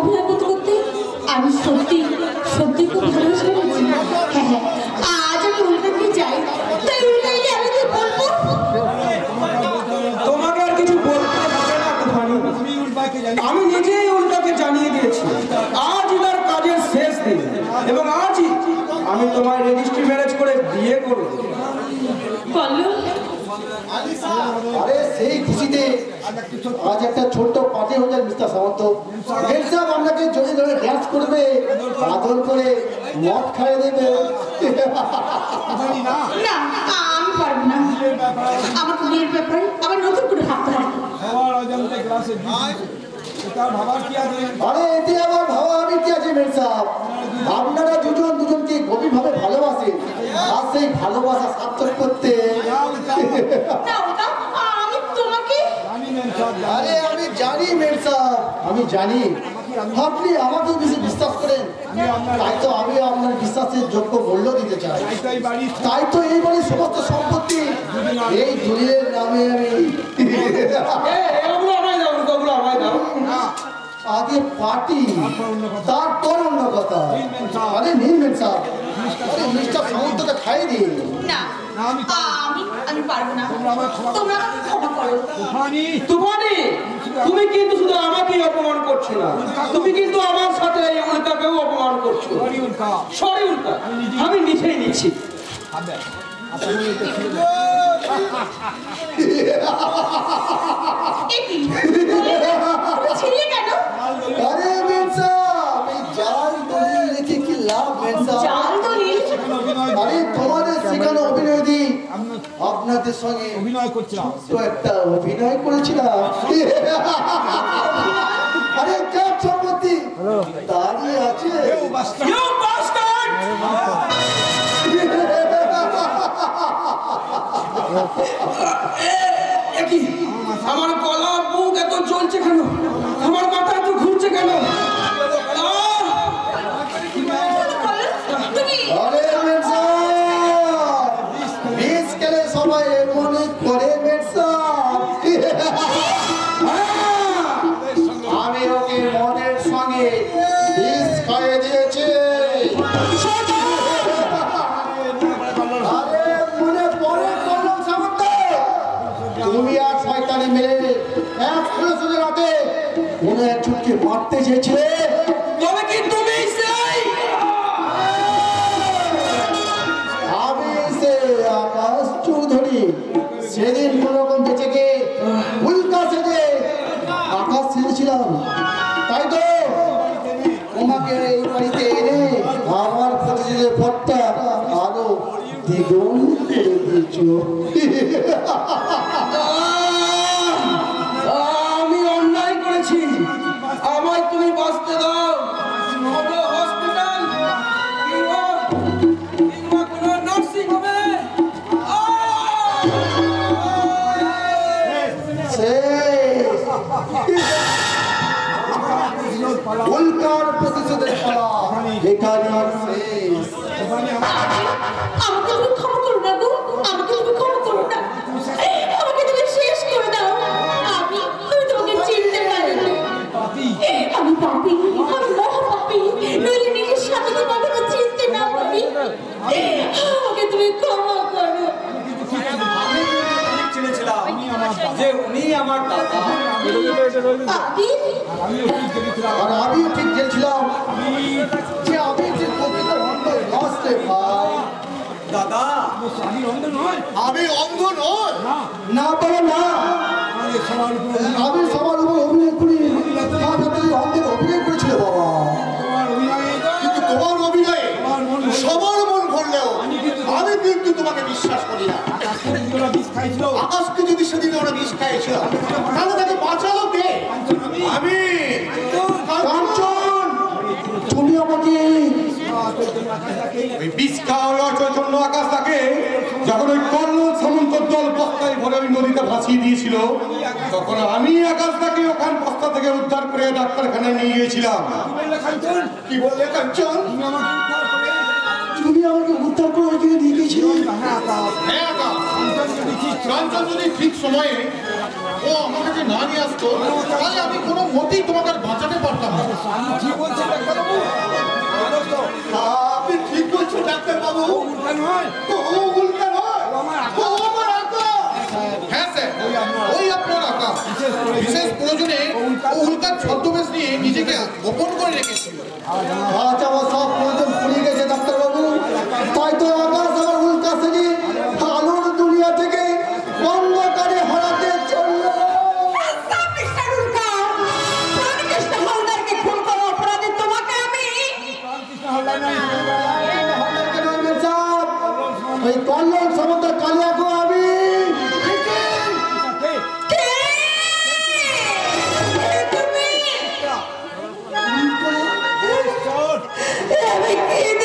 অভিনয় করতে করতে আমি সত্যি সত্যি খুব ভালোবেসে ফেলেছি। হ্যাঁ হ্যাঁ, আজ আমি উল্কাকে যাই, তাই উল্কাইলে আমি কি বলবো? তোমাকে আর কিছু বলতে হবে না কুমারী। আমি নিজেই উল্কাকে জানিয়ে দিয়েছি আজ তার কাজের শেষ দিন, এবং আজই আমি তোমায় রেজিস্ট্রি ম্যারেজ করে বিয়ে করব। আরে সেই খুশিতে আজ একটা ছোট্ট পার্টি হয়ে যায় মিস্টার সামন্ত। হেড সাহেব আপনাকে জড়িয়ে ধরে ড্যান্স করবে, আদর করে মদ খাইয়ে দেবে। না, আমি পারবো না। আমাকে বিয়ের ব্যাপারে আবার নতুন করে ভাবতে হবে। আরে এতে আবার ভাবা আমি কি আছে হেড সাহেব? আপনারা দুজন দুজনকে গভীরভাবে ভালোবাসেন, আর সেই ভালোবাসা সার্থক করতে আমি তোমাকে আরে আমি জানি মেম সাহেব, আমি জানি আপনি আমাকে বেশি বিশ্বাস করেন, তাই তো আমি আপনার বিশ্বাসের যোগ্য মূল্য দিতে চাই। তাই তো এই বাড়ির সমস্ত সম্পত্তি এই দলিলের নামে আমি আগে পার্টি, তারপর অন্য কথা। আরে নিন মেম সাহেব, আরে মিস্টার সামন্তকে খাইয়ে দিন। না, আমি পারবো না। তোমরা আমাকে ক্ষমা করো। তুফানি, তুমি কিন্তু শুধু আমাকেই অপমান করছো না, তুমি কিন্তু আমার সাথে এই উল্কাকেও অপমান করছো। সরি উল্কা, আমি নিজেই নিচ্ছি। ছিলে কেন? আরে মেম সাহেব, এই জাল দলিল রেখে কি লাভ মেম সাহেব? জাল দলিল? আরে তোমাদের সেখানে অভিনয় দিই, আপনাদের সঙ্গে অভিনয় করছিলাম, তো একটা অভিনয় করেছিলাম। আরে ক্যাব সম্পত্তি দাঁড়িয়ে আছে। আমার গলা বুক এত জ্বলছে কেন? আমার মাথা এত ঘুরছে কেন? আরে মেম সাহেব, বিষ খেলে সবাই মনে করে মেম সাহেব। আমি ওকে মদের সঙ্গে বিষ খাইয়ে দিয়েছি। আরে মনে পড়ে করলাম সামন্ত, তুমি আর শয়তানি মেরে এক ফুলের রাতে মনে এক ছুটকে মারতে চেয়েছিলে। তবে কি তুমি সেই আমি সে আকাশ চৌধুরী সেদিন কোনোরকম বেঁচে গিয়ে উল্কা সেজে আকাশ ছেড়েছিলাম, তাই তো তোমাকে এই বাড়িতে এনে আমার প্রতিদিনের পথটা আরো দ্বিগুণ করে দিয়েছ। আমি অন্যায় করেছি, আমায় তুমি বাঁচতে দাও। হসপিটাল কিংবা কোনো নার্সিং হোমে উল্কার প্রতিশোধের পালা এখানে শেষ। আমাকে তুমি ক্ষমা করো না গো, আমাকে তুমি ক্ষমা করো না, আমাকে তুমি শেষ করে দাও। আমি তোমাকে চিনতে পারিনি, আমি পাপী, আমি মহাপাপী, নইলে নিজের স্বামীকে কখনো চিনতে না পারি। আমাকে তুমি ক্ষমা করো। যে উনি আমার দাদা। আর আমিও ঠিক গেছিলাম যে আমি যে প্রকৃত অন্ধ নষ্ট ভাই। দাদা আমি অন্ধ নয়, আমি অন্ধ নয়, না বলো না, আমি সবার উপর অভিনয় করি। অন্ধের অভিনয় করেছিল বাবা, কিন্তু তোমার অভিনয়ে সবার মন ভরলেও আমি কিন্তু তোমাকে বিশ্বাস করি না। আকাশকে যদি সেদিন ওরা বিষ খাইয়েছিল, তাহলে তাকে বাঁচালো কে? আমি। কাঞ্চন, তুমি আমাকে ওই বিষ খাওয়ার জন্য আকাশ তাকে যখন ওই কর্নল সামন্ত দল বস্তায় ভরে ওই নদীতে ভাসিয়ে দিয়েছিল, তখন আমি আকাশ তাকে ওখান বস্তা থেকে উদ্ধার করে ডাক্তারখানায় নিয়ে গিয়েছিলাম। কি বললে কাঞ্চন? তুমি আমাকে উদ্ধার করে ওইখানে নিয়ে গিয়েছিলে? কাঞ্চন যদি ঠিক সময়ে ও আমাকে যে না নিয়ে আসতো, তাহলে আমি কোনো মতেই তোমাকে বাঁচাতে পারতাম না। উল্টা নয় ও উল্কা নয় ও আমার ও আমার আঁকা হ্যাঁ স্যার ওই আপনার আঁকা বিশেষ প্রয়োজনে ও উল্কার ছদ্মবেশ নিয়ে নিজেকে গোপন করে রেখেছিল। আজ আমার সব প্রয়োজন ফুরিয়ে গেছে ডাক্তারবাবু, তাই তো আকাশ আমার উল্কা সেদিন আলোর দুনিয়া থেকে অন্ধকারে হারাতে চলল। আচ্ছা, মিস্টার উল্কা, প্রাণকৃষ্ণ হালদারকে খুন করা অপরাধে তোমাকে আমি ওই কল্যাণ সমুদ্র কালিয়াকে আমি কে? তুমি? আমি কি